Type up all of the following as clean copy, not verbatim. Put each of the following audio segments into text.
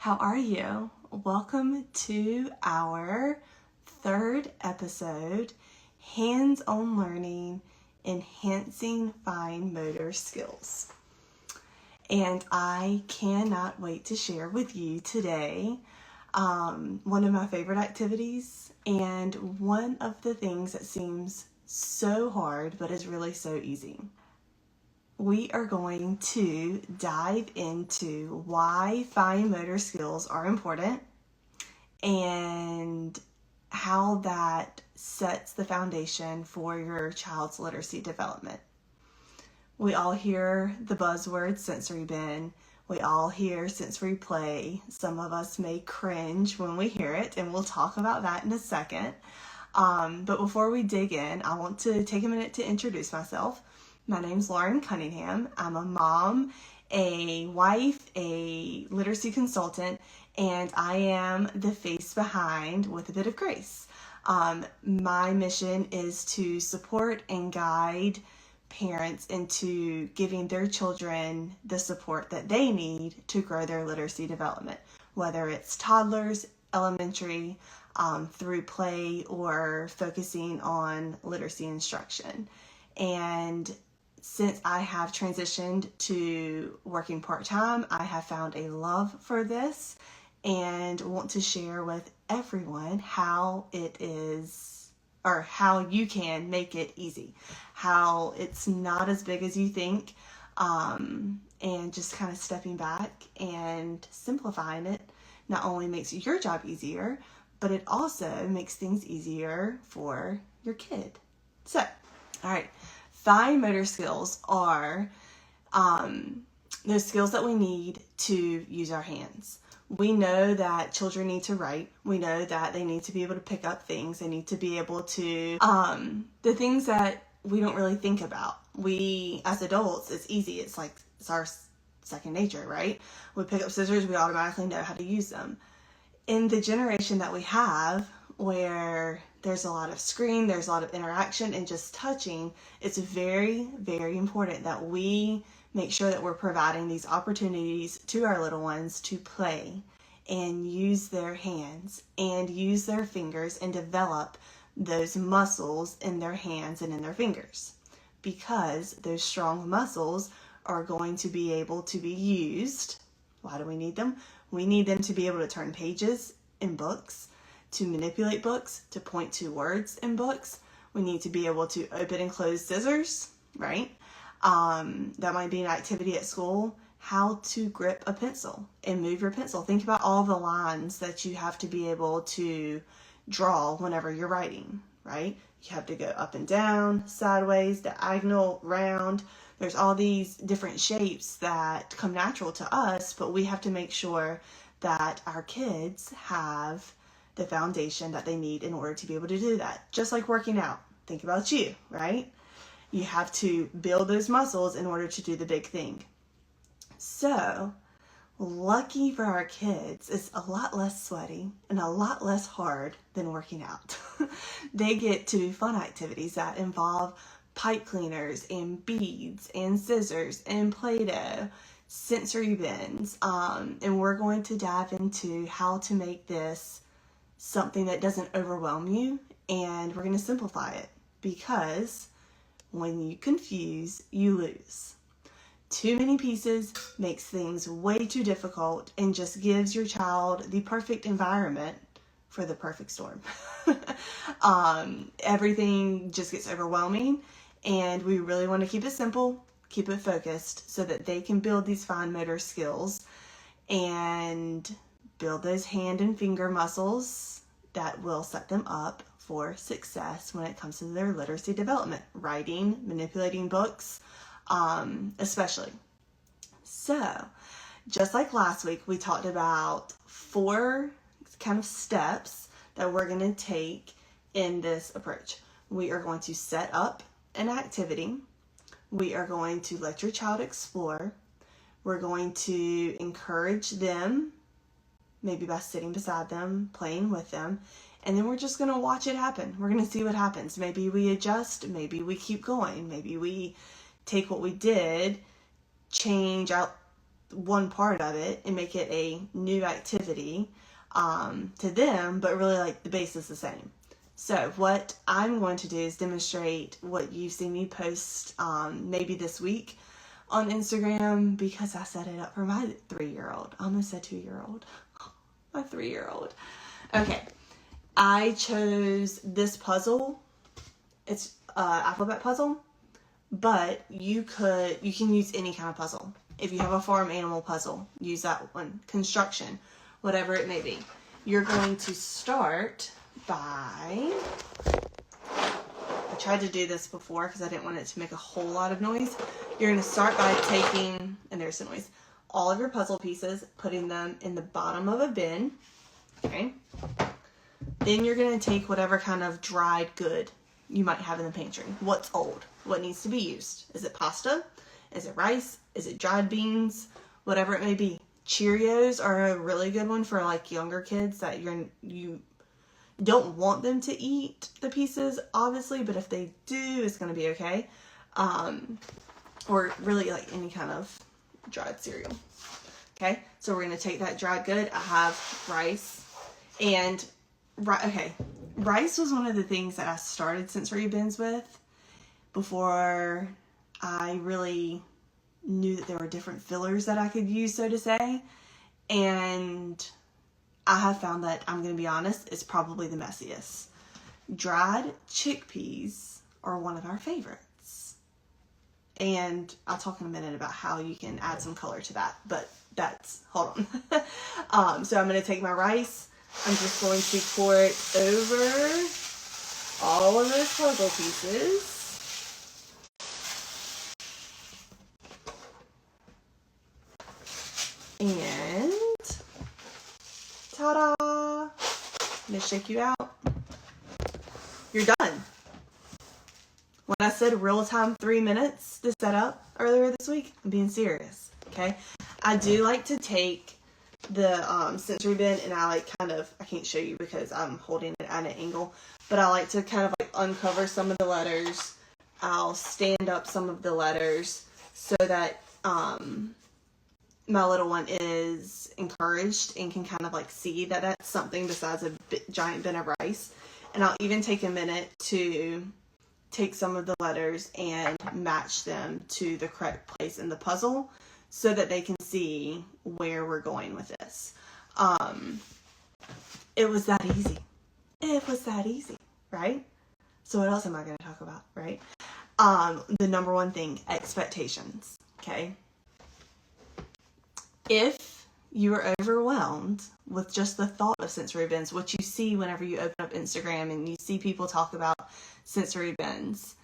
How are you? Welcome to our third episode, Hands-on Learning, Enhancing Fine Motor Skills. And I cannot wait to share with you today one of my favorite activities and one of the things that seems so hard but is really so easy. We are going to dive into why fine motor skills are important and how that sets the foundation for your child's literacy development. We all hear the buzzword sensory bin. We all hear sensory play. Some of us may cringe when we hear it, and we'll talk about that in a second. But before we dig in, I want to take a minute to introduce myself. My name's Lauren Cunningham. I'm a mom, a wife, a literacy consultant, and I am the face behind With a Bit of Grace. My mission is to support and guide parents into giving their children the support that they need to grow their literacy development, whether it's toddlers, elementary, through play, or focusing on literacy instruction. And since I have transitioned to working part-time, I have found a love for this and want to share with everyone how it is, or how you can make it easy, how it's not as big as you think, and just kind of stepping back and simplifying it not only makes your job easier, but it also makes things easier for your kid. So, all right. Fine motor skills are those skills that we need to use our hands. We know that children need to write. We know that they need to be able to pick up things. They need to be able to, the things that we don't really think about. We, as adults, it's easy. It's our second nature, right? We pick up scissors, we automatically know how to use them. In the generation that we have, where there's a lot of screen, there's a lot of interaction and just touching, it's very, very important that we make sure that we're providing these opportunities to our little ones to play and use their hands and use their fingers and develop those muscles in their hands and in their fingers, because those strong muscles are going to be able to be used. Why do we need them? We need them to be able to turn pages in books, to manipulate books, to point to words in books. We need to be able to open and close scissors, right? That might be an activity at school. How to grip a pencil and move your pencil. Think about all the lines that you have to be able to draw whenever you're writing, right? You have to go up and down, sideways, diagonal, round. There's all these different shapes that come natural to us, but we have to make sure that our kids have the foundation that they need in order to be able to do that. Just like working out. Think about you, right? You have to build those muscles in order to do the big thing. So, lucky for our kids, it's a lot less sweaty and a lot less hard than working out. They get to do fun activities that involve pipe cleaners and beads and scissors and Play-Doh, sensory bins, and we're going to dive into how to make this something that doesn't overwhelm you, and we're going to simplify it, because when you confuse, you lose. Too many pieces makes things way too difficult and just gives your child the perfect environment for the perfect storm. Everything just gets overwhelming, and we really want to keep it simple, keep it focused, so that they can build these fine motor skills and build those hand and finger muscles that will set them up for success when it comes to their literacy development, writing, manipulating books, especially. So, just like last week, we talked about 4 kind of steps that we're going to take in this approach. We are going to set up an activity. We are going to let your child explore. We're going to encourage them, maybe by sitting beside them, playing with them, and then we're just going to watch it happen. We're going to see what happens. Maybe we adjust, maybe we keep going, maybe we take what we did, change out one part of it and make it a new activity to them, but really like the base is the same. So what I'm going to do is demonstrate what you've seen me post maybe this week on Instagram, because I set it up for my 3-year-old. I almost said 2-year-old. My 3-year-old. Okay. I chose this puzzle. It's alphabet puzzle, but you can use any kind of puzzle. If you have a farm animal puzzle, use that one. Construction, whatever it may be. You're going to start by, I tried to do this before because I didn't want it to make a whole lot of noise. You're going to start by taking, and there's the noise, all of your puzzle pieces, putting them in the bottom of a bin. Okay. Then you're going to take whatever kind of dried good you might have in the pantry. What's old? What needs to be used? Is it pasta? Is it rice? Is it dried beans? Whatever it may be. Cheerios are a really good one for like younger kids that you don't want them to eat the pieces, obviously, but if they do, it's going to be okay. Or really like any kind of dried cereal. Okay, so we're going to take that dried good. I have rice. And, okay, rice was one of the things that I started sensory bins with before I really knew that there were different fillers that I could use, so to say. And I have found that, I'm going to be honest, it's probably the messiest. Dried chickpeas are one of our favorites. And I'll talk in a minute about how you can add some color to that. But that's, hold on. So I'm going to take my rice. I'm just going to pour it over all of those puzzle pieces. And ta-da! I'm going to shake you out. You're done. When I said real time 3 minutes to set up earlier this week, I'm being serious, okay? I do like to take the sensory bin and I like kind of, I can't show you because I'm holding it at an angle, but I like to kind of like uncover some of the letters. I'll stand up some of the letters so that my little one is encouraged and can kind of like see that that's something besides a giant bin of rice. And I'll even take a minute to take some of the letters and match them to the correct place in the puzzle so that they can see where we're going with this. It was that easy. It was that easy, right? So what else am I going to talk about, right? The number one thing, expectations, okay? If you are overwhelmed with just the thought of sensory bins, which you see whenever you open up Instagram and you see people talk about sensory bins,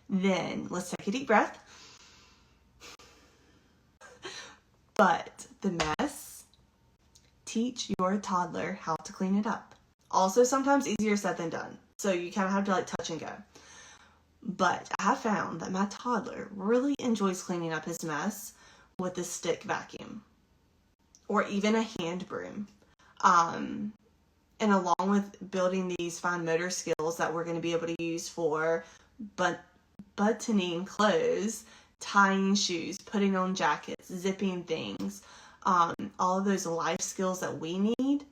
then let's take a deep breath. But the mess, teach your toddler how to clean it up. Also, sometimes easier said than done. So you kind of have to like touch and go. But I have found that my toddler really enjoys cleaning up his mess with a stick vacuum or even a hand broom. And along with building these fine motor skills that we're going to be able to use for buttoning clothes, tying shoes, putting on jackets, zipping things, all of those life skills that we need,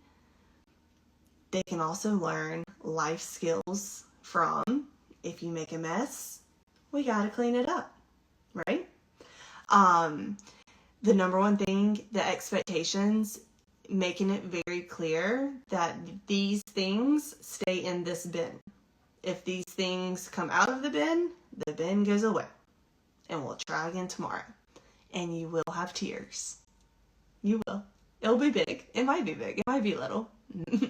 they can also learn life skills from, if you make a mess, we gotta clean it up, right? The number one thing, the expectations, making it very clear that these things stay in this bin. If these things come out of the bin goes away. And we'll try again tomorrow. And you will have tears. You will. It'll be big. It might be big. It might be little.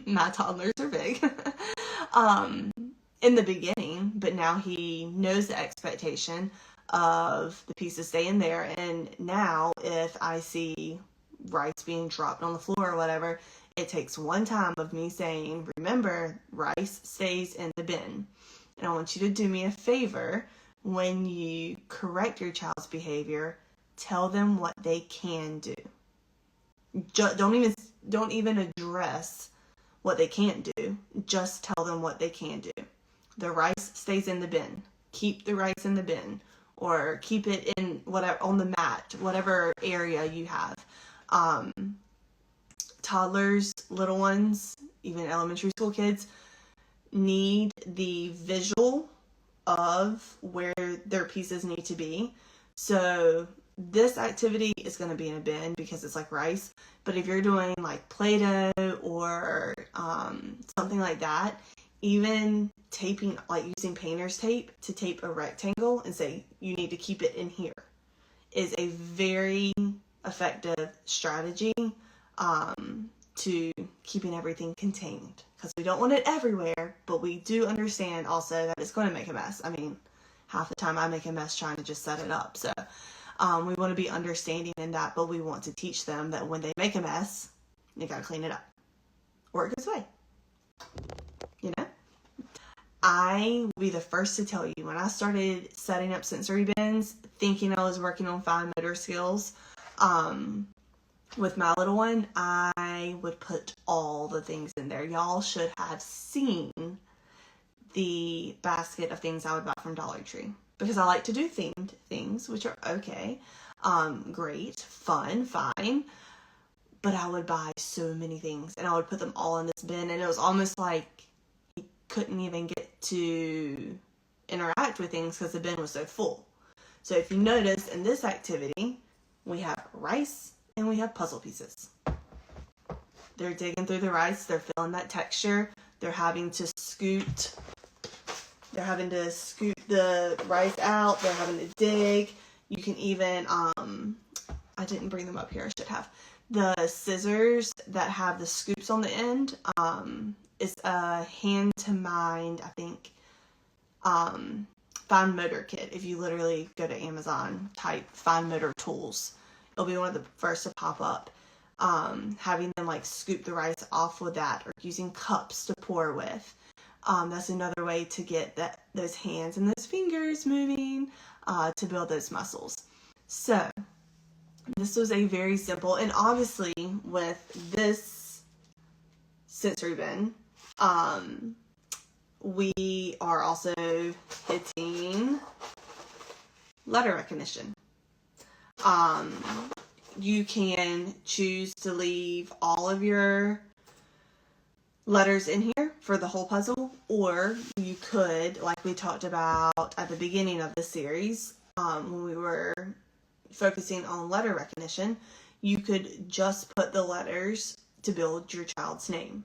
My toddlers are big. In the beginning, but now he knows the expectation of the pieces staying there. And now if I see rice being dropped on the floor or whatever, it takes one time of me saying, remember, rice stays in the bin. And I want you to do me a favor. When you correct your child's behavior, tell them what they can do. Don't even address what they can't do. Just tell them what they can do. The rice stays in the bin. Keep the rice in the bin, or keep it in whatever on the mat, whatever area you have. Toddlers, little ones, even elementary school kids need the visual of where their pieces need to be. So this activity is going to be in a bin because it's like rice. But if you're doing like Play-Doh or something like that, even taping, like using painter's tape to tape a rectangle and say you need to keep it in here, is a very effective strategy to keeping everything contained, because we don't want it everywhere, but we do understand also that it's going to make a mess. I mean, half the time I make a mess trying to just set it up. So we want to be understanding in that, but we want to teach them that when they make a mess, you got to clean it up or it goes away. You know? I will be the first to tell you, when I started setting up sensory bins, thinking I was working on fine motor skills, with my little one, I would put all the things in there. Y'all should have seen the basket of things I would buy from Dollar Tree, because I like to do themed things, which are okay, great, fun, fine, but I would buy so many things and I would put them all in this bin, and it was almost like he couldn't even get to interact with things because the bin was so full. So if you notice in this activity, we have rice and we have puzzle pieces. They're digging through the rice, they're feeling that texture, they're having to scoot the rice out, they're having to dig. You can even, I didn't bring them up here, I should have. The scissors that have the scoops on the end, is a hand to mind, I think, fine motor kit. If you literally go to Amazon, type fine motor tools, it'll be one of the first to pop up. Having them like scoop the rice off with that, or using cups to pour with. That's another way to get those hands and those fingers moving, to build those muscles. So this was a very simple, and obviously with this sensory bin, we are also hitting letter recognition. You can choose to leave all of your letters in here for the whole puzzle, or you could, like we talked about at the beginning of the series, when we were focusing on letter recognition, you could just put the letters to build your child's name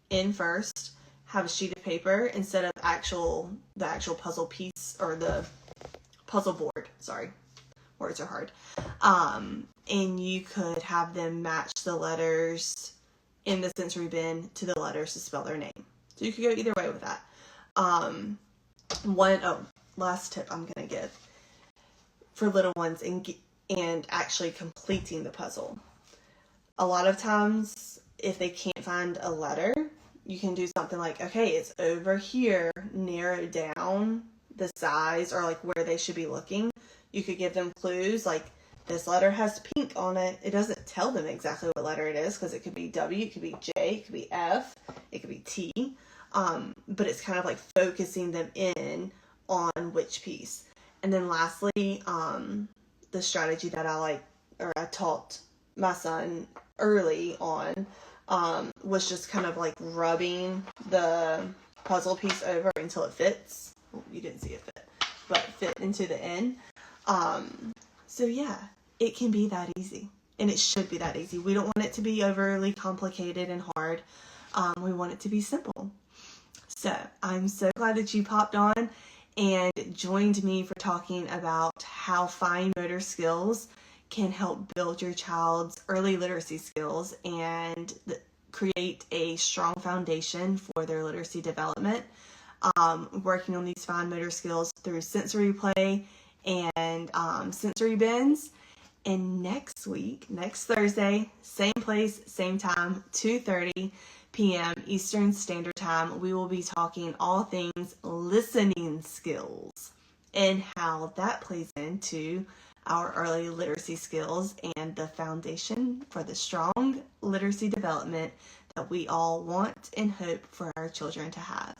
in first. Have a sheet of paper instead of the actual puzzle piece, or the puzzle board. Sorry, words are hard. And you could have them match the letters in the sensory bin to the letters to spell their name. So you could go either way with that. Last tip I'm gonna give for little ones and actually completing the puzzle. A lot of times, if they can't find a letter, you can do something like, okay, it's over here, narrow down the size or like where they should be looking. You could give them clues like, this letter has pink on it. It doesn't tell them exactly what letter it is, because it could be W, it could be J, it could be F, it could be T. But it's kind of like focusing them in on which piece. And then lastly, the strategy that I taught my son early on, was just kind of like rubbing the puzzle piece over until it fits. Well, you didn't see it fit, but fit into the end. So yeah, it can be that easy, and it should be that easy. We don't want it to be overly complicated and hard. We want it to be simple. So I'm so glad that you popped on and joined me for talking about how fine motor skills can help build your child's early literacy skills and create a strong foundation for their literacy development. Working on these fine motor skills through sensory play and sensory bins. And next Thursday, same place, same time, 2:30 p.m. Eastern Standard Time, we will be talking all things listening skills and how that plays into our early literacy skills and the foundation for the strong literacy development that we all want and hope for our children to have.